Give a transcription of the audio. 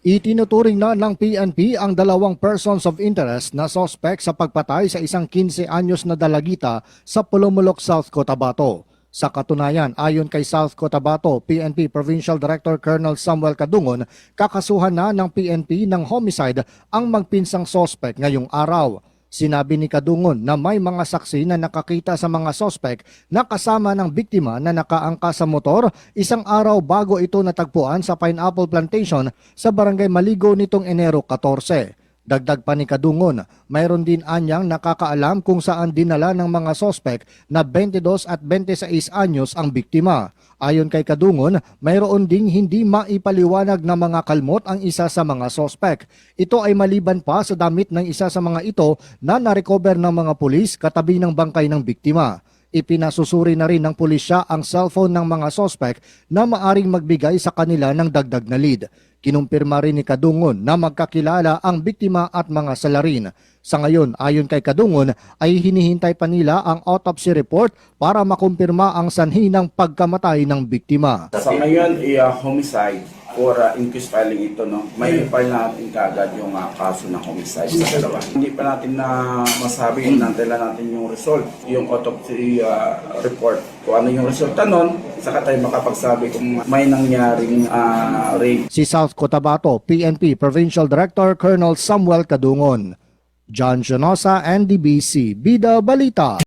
Itinuturing na ng PNP ang dalawang persons of interest na sospek sa pagpatay sa isang 15 anyos na dalagita sa Pulumulok, South Cotabato. Sa katunayan, ayon kay South Cotabato PNP Provincial Director Colonel Samuel Cadungon, kakasuhan na ng PNP ng homicide ang magpinsang sospek ngayong araw. Sinabi ni Cadungon na may mga saksi na nakakita sa mga sospek na kasama ng biktima na nakaangka sa motor isang araw bago ito natagpuan sa Pineapple Plantation sa Barangay Maligo nitong Enero 14. Dagdag pa ni Cadungon, mayroon din anyang nakakaalam kung saan dinala ng mga sospek na 22 at 26 anyos ang biktima. Ayon kay Cadungon, mayroon ding hindi maipaliwanag na mga kalmot ang isa sa mga sospek. Ito ay maliban pa sa damit ng isa sa mga ito na narecover ng mga pulis katabi ng bangkay ng biktima. Ipinasusuri na rin ng pulisya ang cellphone ng mga sospek na maaring magbigay sa kanila ng dagdag na lead. Kinumpirma rin ni Cadungon na magkakilala ang biktima at mga salarin. Sa ngayon, ayon kay Cadungon, ay hinihintay pa nila ang autopsy report para makumpirma ang sanhi ng pagkamatay ng biktima. Sa ngayon, homicide or inquest filing ito, no? May file natin kaagad yung kaso ng homicide sa dalawa. Hindi pa natin na masabi, hinantay lang natin yung result, yung autopsy report. Kung ano yung resulta nun, saka tayo makapagsabi kung may nangyaring rape. Si South Cotabato PNP Provincial Director Colonel Samuel Cadungon. John Jonosa, NDBC, Bida Balita.